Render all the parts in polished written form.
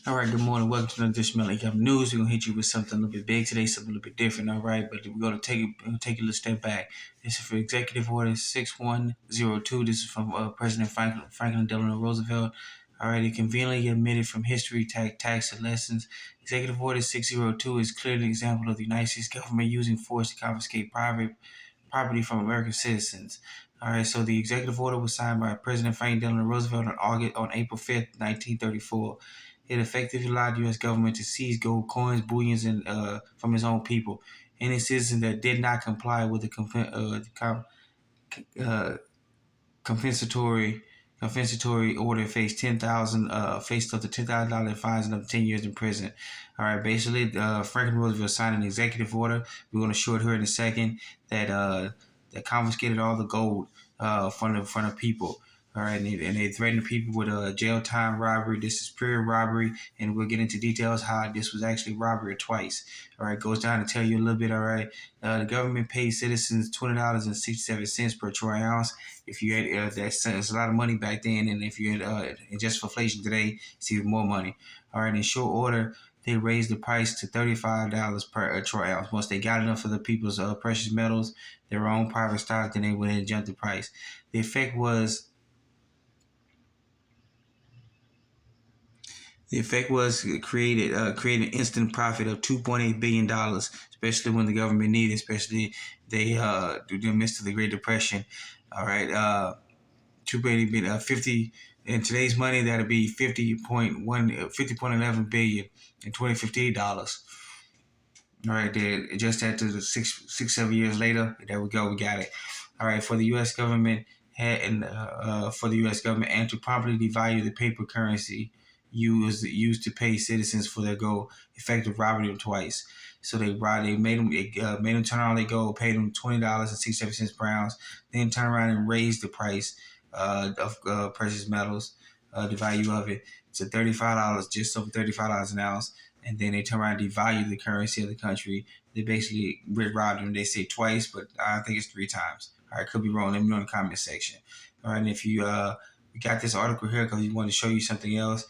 All right, good morning. Welcome to another edition of Income News. We're gonna hit you with something a little bit big today, something a little bit different. All right, but we're gonna take a little step back. This is for Executive Order 6102. This is from President Franklin Delano Roosevelt. All right, it conveniently omitted from history, tax, and lessons. Executive Order 602 is clearly an example of the United States government using force to confiscate private property from American citizens. All right, so the executive order was signed by President Franklin Delano Roosevelt on April 5th, 1934. It effectively allowed the U.S. government to seize gold coins, bullions, and from its own people. Any citizen that did not comply with the compensatory order faced faced up to $10,000 fines and up to 10 years in prison. All right, basically, Franklin Roosevelt signed an executive order. We're going to show it here in a second that confiscated all the gold from the people. All right, and they threatened people with jail time, robbery. This is pure robbery, and we'll get into details how this was actually robbery twice. All right, goes down to tell you a little bit. All right, the government paid citizens $20.67 per troy ounce. If you had that's a lot of money back then, and if you had just for inflation today, it's even more money. All right, in short order, they raised the price to $35 per troy ounce. Once they got enough of the people's precious metals, their own private stock, then they went ahead and jumped the price. The effect was created an instant profit of $2.8 billion, especially when the government needed, especially they during the midst of the Great Depression. All right, 2.8 50 in today's money that'll be 50.11 billion in 2015 dollars. All right, then just after the 7 years later, there we go, we got it. All right, for the U.S. government and to properly devalue the paper currency used to pay citizens for their gold, effective robbing them twice. So they made them turn around their gold, paid them $20.67 per ounce, then turn around and raise the price of precious metals, the value of it to $35, just over $35 an ounce. And then they turn around and devalue the currency of the country. They basically robbed them. They say twice, but I think it's 3 times. All right, could be wrong. Let me know in the comment section. All right, and if you got this article here because we want to show you something else,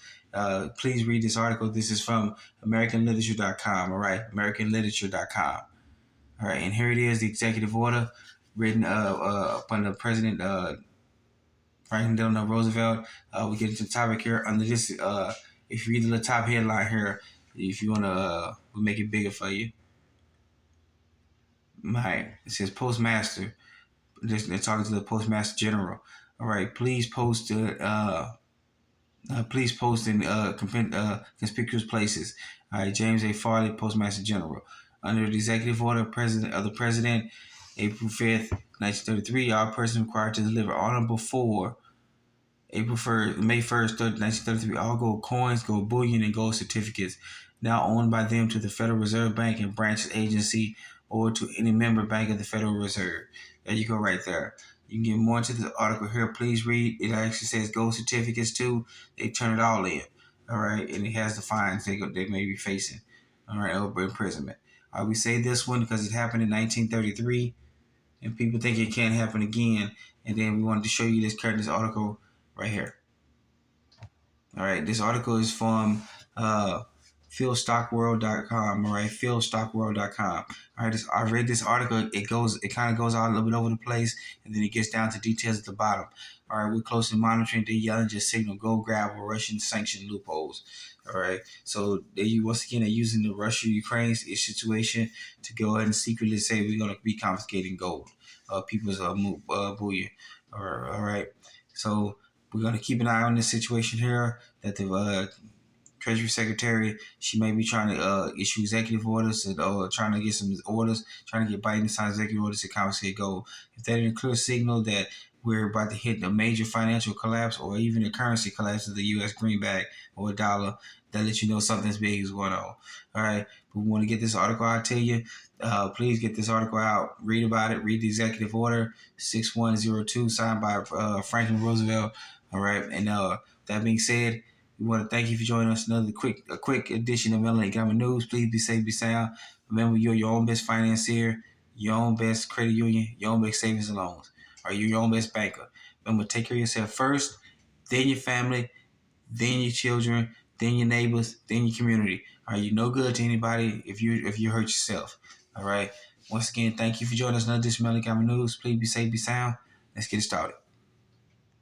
please read this article. This is from AmericanLiterature.com. All right, AmericanLiterature.com. All right, and here it is, the executive order written upon the President Franklin Delano Roosevelt. We get into the topic here under this. If you read the top headline here, if you want to, we'll make it bigger for you. It says Postmaster. They're talking to the Postmaster General. All right, please post in conspicuous places. All right, James A. Farley, Postmaster General. Under the executive order of the President, April 5th, 1933, all persons required to deliver on or before May 1st, 1933, all gold coins, gold bullion, and gold certificates now owned by them to the Federal Reserve Bank and branch agency or to any member bank of the Federal Reserve. There you go right there. You can get more into the article here. Please read. It actually says gold certificates too. They turn it all in. All right. And it has the fines they may be facing. All right. Over imprisonment. All right. We say this one because it happened in 1933 and people think it can't happen again. And then we wanted to show you this article right here. All right. This article is from philstockworld.com. All right, philstockworld.com. All right, I read this article. It kind of goes out a little bit over the place, and then it gets down to details at the bottom. All right, we're closely monitoring the Yellen just signal go grab or Russian sanction loopholes. All right, so they're using the Russia-Ukraine situation to go ahead and secretly say we're going to be confiscating gold, people's bullion. All right, so we're going to keep an eye on this situation here that the Treasury Secretary, she may be trying to issue executive orders or trying to get some orders, trying to get Biden to sign executive orders to confiscate gold. If that is a clear signal that we're about to hit a major financial collapse or even a currency collapse of the U.S. greenback or a dollar, that lets you know something's big is going on. All right, but we want to get this article out to you. Please get this article out. Read about it. Read the executive order 6102 signed by Franklin Roosevelt. All right, and that being said, we want to thank you for joining us. Another quick edition of Yellen Economic News. Please be safe, be sound. Remember, you're your own best financier, your own best credit union, your own best savings and loans, or you're your own best banker. Remember, take care of yourself first, then your family, then your children, then your neighbors, then your community. All right, you're no good to anybody if you hurt yourself. All right. Once again, thank you for joining us. Another edition of Melly News. Please be safe, be sound. Let's get it started.